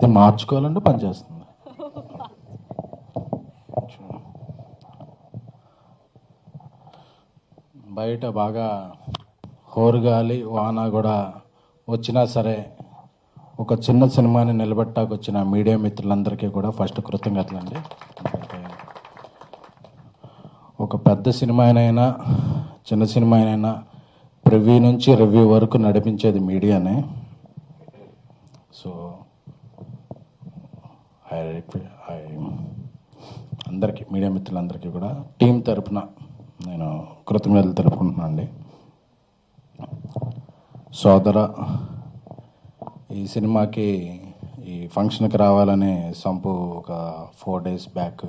ఇది మార్చుకోవాలంటే పనిచేస్తుంది. బయట బాగా హోరుగాలి వాన కూడా వచ్చినా సరే ఒక చిన్న సినిమాని నిలబెట్టాకు వచ్చిన మీడియా మిత్రులందరికీ కూడా ఫస్ట్ కృతజ్ఞతలండి. ఒక పెద్ద సినిమా అయినా చిన్న సినిమా అయినా ప్రివ్యూ నుంచి రివ్యూ వరకు నడిపించేది మీడియానే. సో అందరికీ మీడియా మిత్రులందరికీ కూడా టీం తరపున నేను కృతజ్ఞతలు తెలుపుకుంటున్నాను అండి. సోదర, ఈ సినిమాకి ఈ ఫంక్షన్కి రావాలని సంపు ఒక 4 days బ్యాక్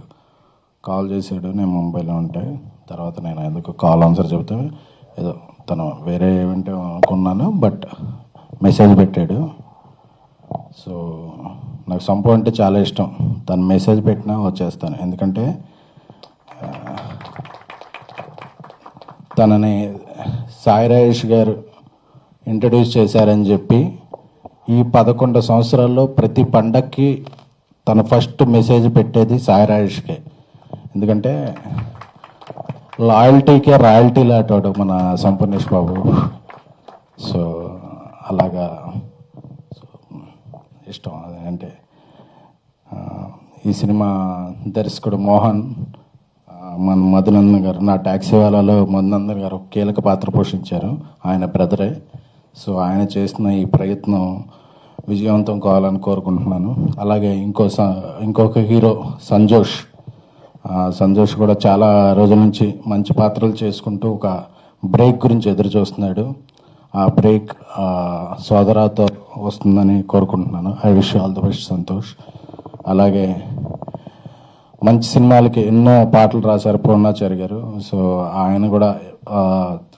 కాల్ చేశాడు. నేను ముంబైలో ఉంటే తర్వాత నేను ఎందుకు కాల్ ఆన్సర్ చెబితే ఏదో తను వేరే ఈవెంట్ అనుకున్నాను, బట్ మెసేజ్ పెట్టాడు. సో నాకు సంపు అంటే చాలా ఇష్టం. తను మెసేజ్ పెట్టినా వచ్చేస్తాను, ఎందుకంటే తనని సాయి రాజేష్ గారు ఇంట్రడ్యూస్ చేశారని చెప్పి ఈ 11 సంవత్సరాల్లో ప్రతి పండక్కి తన ఫస్ట్ మెసేజ్ పెట్టేది సాయి రాజేష్కే. ఎందుకంటే లాయల్టీకే రాయల్టీ లాంటాడు మన సంపూర్ణేష్ బాబు. సో అలాగా ఇష్టం. అదేంటే ఈ సినిమా దర్శకుడు మోహన్, మన మధునందన్ గారు, నా ట్యాక్సీ వాళ్ళలో మధునందన్ గారు కీలక పాత్ర పోషించారు. ఆయన బ్రదరే. సో ఆయన చేసిన ఈ ప్రయత్నం విజయవంతం కావాలని కోరుకుంటున్నాను. అలాగే ఇంకొక హీరో సంజోష్ కూడా చాలా రోజుల నుంచి మంచి పాత్రలు చేసుకుంటూ ఒక బ్రేక్ గురించి ఎదురు చూస్తున్నాడు. ఆ బ్రేక్ సోదరాతో వస్తుందని కోరుకుంటున్నాను. I wish all the best Santosh. అలాగే మంచి సినిమాలకి ఎన్నో పాటలు రాశారు పూర్ణాచారి గారు. సో ఆయన కూడా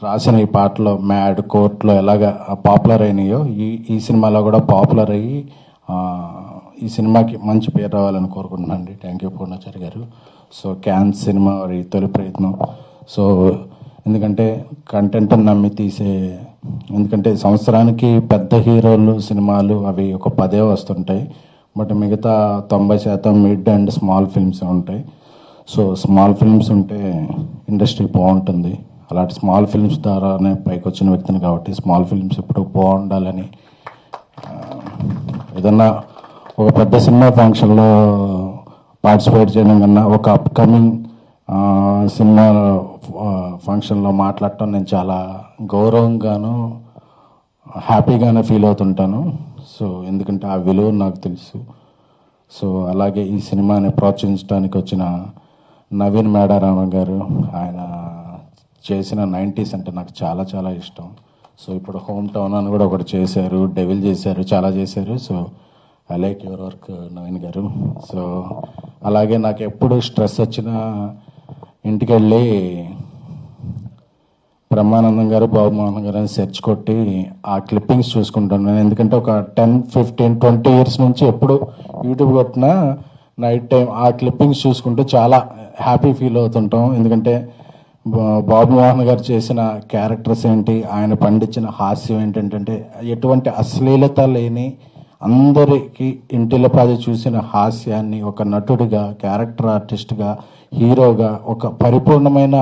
రాసిన ఈ పాటలో మ్యాడ్, కోర్టులో ఎలాగ పాపులర్ అయినాయో ఈ సినిమాలో కూడా పాపులర్ అయ్యి ఈ సినిమాకి మంచి పేరు రావాలని కోరుకుంటున్నాను అండి. థ్యాంక్ యూ పూర్ణాచారి గారు. సో క్యాన్స్ సినిమా వారి తొలి ప్రయత్నం. సో ఎందుకంటే కంటెంట్ నమ్మి తీసే, ఎందుకంటే సంవత్సరానికి పెద్ద హీరోలు సినిమాలు అవి ఒక 10 వస్తుంటాయి, బట్ మిగతా 90% మిడ్ అండ్ స్మాల్ ఫిల్మ్స్ ఉంటాయి. సో స్మాల్ ఫిల్మ్స్ ఉంటే ఇండస్ట్రీ బాగుంటుంది. అలాంటి స్మాల్ ఫిల్మ్స్ ద్వారానే పైకి వచ్చిన వ్యక్తిని కాబట్టి స్మాల్ ఫిల్మ్స్ ఎప్పుడు బాగుండాలని, ఏదన్నా ఒక పెద్ద సినిమా ఫంక్షన్లో పార్టిసిపేట్ చేయడం కన్నా ఒక అప్కమింగ్ సినిమా ఫంక్షన్లో మాట్లాడటం నేను చాలా గౌరవంగాను హ్యాపీగానే ఫీల్ అవుతుంటాను. సో ఎందుకంటే ఆ విలువ నాకు తెలుసు. సో అలాగే ఈ సినిమాని ప్రోత్సహించడానికి వచ్చిన నవీన్ మేడారామ గారు, ఆయన చేసిన 90s అంటే నాకు చాలా చాలా ఇష్టం. సో ఇప్పుడు హోమ్ టౌన్ అని కూడా ఒకటి చేశారు, డెవిల్ చేశారు, చాలా చేశారు. So I like your work Naveen గారు. సో అలాగే నాకు ఎప్పుడు స్ట్రెస్ వచ్చినా ఇంటికి వెళ్ళి బ్రహ్మానందం గారు, బాబు మోహన్ గారు అని సెర్చ్ కొట్టి ఆ క్లిప్పింగ్స్ చూసుకుంటున్నాను. ఎందుకంటే ఒక 10, 15, 20 years నుంచి ఎప్పుడు యూట్యూబ్ కొట్టినా నైట్ టైం ఆ క్లిప్పింగ్స్ చూసుకుంటూ చాలా హ్యాపీ ఫీల్ అవుతుంటాం. ఎందుకంటే బాబు మోహన్ గారు చేసిన క్యారెక్టర్స్ ఏంటి, ఆయన పండించిన హాస్యం ఏంటంటే ఎటువంటి అశ్లీలత లేని, అందరికీ ఇంటిలపాది చూసిన హాస్యాన్ని ఒక నటుడిగా, క్యారెక్టర్ ఆర్టిస్ట్గా, హీరోగా ఒక పరిపూర్ణమైన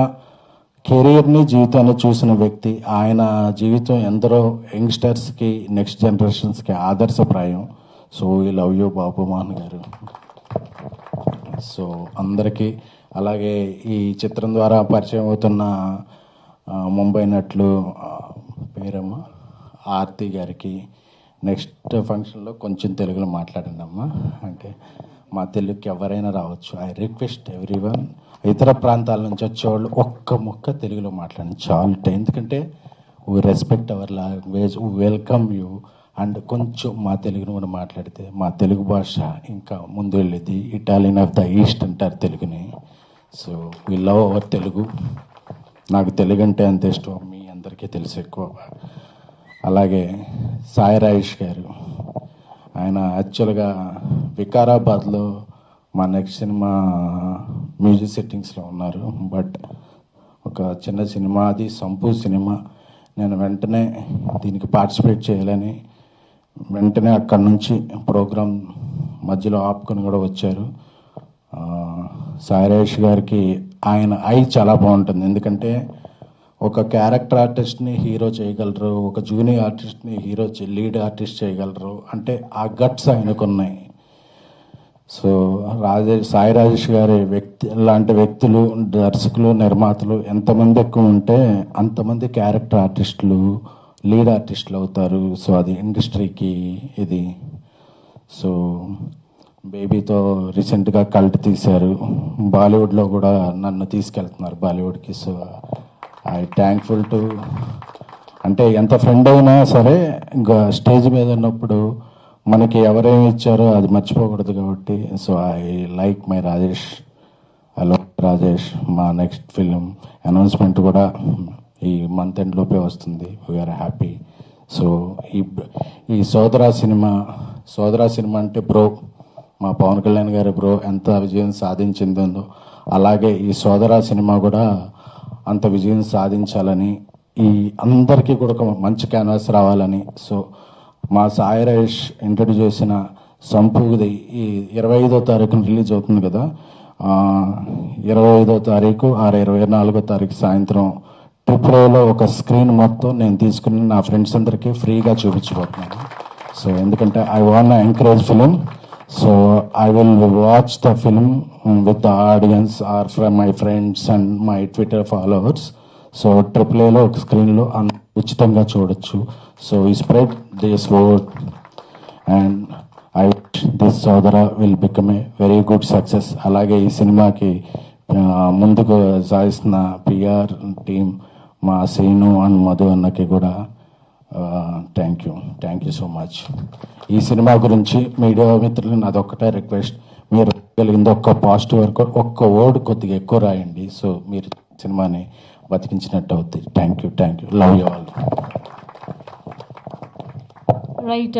కెరీర్ని, జీవితాన్ని చూసిన వ్యక్తి. ఆయన జీవితం ఎందరో యంగ్స్టర్స్కి, నెక్స్ట్ జనరేషన్స్కి ఆదర్శప్రాయం. సో ఈ లవ్ యూ బాబు మోహన్ గారు. సో అందరికీ, అలాగే ఈ చిత్రం ద్వారా పరిచయం అవుతున్న ముంబై నటులు పేరమ్మ ఆర్తి గారికి, నెక్స్ట్ ఫంక్షన్లో కొంచెం తెలుగులో మాట్లాడండి అమ్మా, అంటే మా తెలుగుకి ఎవరైనా రావచ్చు. ఐ రిక్వెస్ట్ ఎవ్రీవన్, ఇతర ప్రాంతాల నుంచి వచ్చేవాళ్ళు ఒక్క ముక్క తెలుగులో మాట్లాడండి చాలు. ఎందుకంటే we respect hour language, welcome you. And కొంచెం మా తెలుగును కూడా మాట్లాడితే మా తెలుగు భాష ఇంకా ముందు వెళ్ళేది. ఇటాలియన్ ఆఫ్ ద ఈస్ట్ అంటారు తెలుగుని. So we love our Telugu. నాకు తెలుగు అంటే అంత ఇష్టం, మీ అందరికీ తెలుసు ఎక్కువ. అలాగే సాయి రాజేష్ గారు, ఆయన యాక్చువల్గా వికారాబాద్లో మా నెక్స్ట్ సినిమా మ్యూజిక్ సెట్టింగ్స్లో ఉన్నారు. బట్ ఒక చిన్న సినిమా, అది సంపూ సినిమా. నేను వెంటనే దీనికి పార్టిసిపేట్ చేయాలని వెంటనే అక్కడి నుంచి ప్రోగ్రామ్ మధ్యలో ఆపుకొని కూడా వచ్చారు. సాయిరాజ్ గారికి ఆయన ఐ చాలా బాగుంటుంది, ఎందుకంటే ఒక క్యారెక్టర్ ఆర్టిస్ట్ని హీరో చేయగలరు, ఒక జూనియర్ ఆర్టిస్ట్ని హీరో లీడ్ ఆర్టిస్ట్ చేయగలరు, అంటే ఆ గట్స్ ఆయనకున్నాయి. సో సాయి రాజేష్ గారి లాంటి వ్యక్తులు, దర్శకులు, నిర్మాతలు ఎంతమంది ఎక్కువ ఉంటే అంతమంది క్యారెక్టర్ ఆర్టిస్టులు, లీడ్ ఆర్టిస్టులు అవుతారు. సో అది ఇండస్ట్రీకి ఇది. సో బేబీతో రీసెంట్గా కల్ట్ తీశారు, బాలీవుడ్లో కూడా నన్ను తీసుకెళ్తున్నారు బాలీవుడ్కి. సో ఐ థ్యాంక్ఫుల్ టు, అంటే ఎంత ఫ్రెండ్ అయినా సరే ఇంకా స్టేజ్ మీద ఉన్నప్పుడు మనకి ఎవరేమి ఇచ్చారో అది మర్చిపోకూడదు కాబట్టి. So I like my Rajesh. Hello Rajesh, మా నెక్స్ట్ ఫిలిం అనౌన్స్మెంట్ కూడా ఈ మంత్ ఎండ్ లోపే వస్తుంది. We are happy. సో ఈ సోదరా సినిమా అంటే బ్రో, మా పవన్ కళ్యాణ్ గారి బ్రో ఎంత విజయం సాధించిందో అలాగే ఈ సోదరా సినిమా కూడా అంత విజయం సాధించాలని, ఈ అందరికీ కూడా ఒక మంచి క్యాన్వాస్ రావాలని. సో మా సాయిరాజ్ ఇంట్రడ్యూస్ చేసిన సంపూది ఈ 25వ తారీఖున రిలీజ్ అవుతుంది కదా, 25వ తారీఖు 24వ తారీఖు సాయంత్రం ట్రిపుల్లో ఒక స్క్రీన్ మొత్తం నేను తీసుకుని నా ఫ్రెండ్స్ అందరికీ ఫ్రీగా చూపించబోతున్నాను. సో ఎందుకంటే I want encourage film. So I will watch the film with the audience or from my friends and my Twitter followers. So AAAలో ఒక స్క్రీన్లో ఉచితంగా చూడొచ్చు. సో ఈ spread this word and I wish this Sodara will become a very good success. అలాగే ఈ సినిమాకి ముందుకు సాగిస్తున్న PR టీం, మా శ్రీను అండ్ మధు అన్నకి కూడా థ్యాంక్ యూ సో మచ్. ఈ సినిమా గురించి మీడియా మిత్రులు నాదొక్కటే రిక్వెస్ట్, మీరు కలిగింది ఒక్క పాజిటివ్ వరకు, ఒక్క వర్డ్ కొద్దిగా ఎక్కువ రాయండి. సో మీరు సినిమాని బతికించినట్టు అవుతుంది. Thank you, love you all. Right.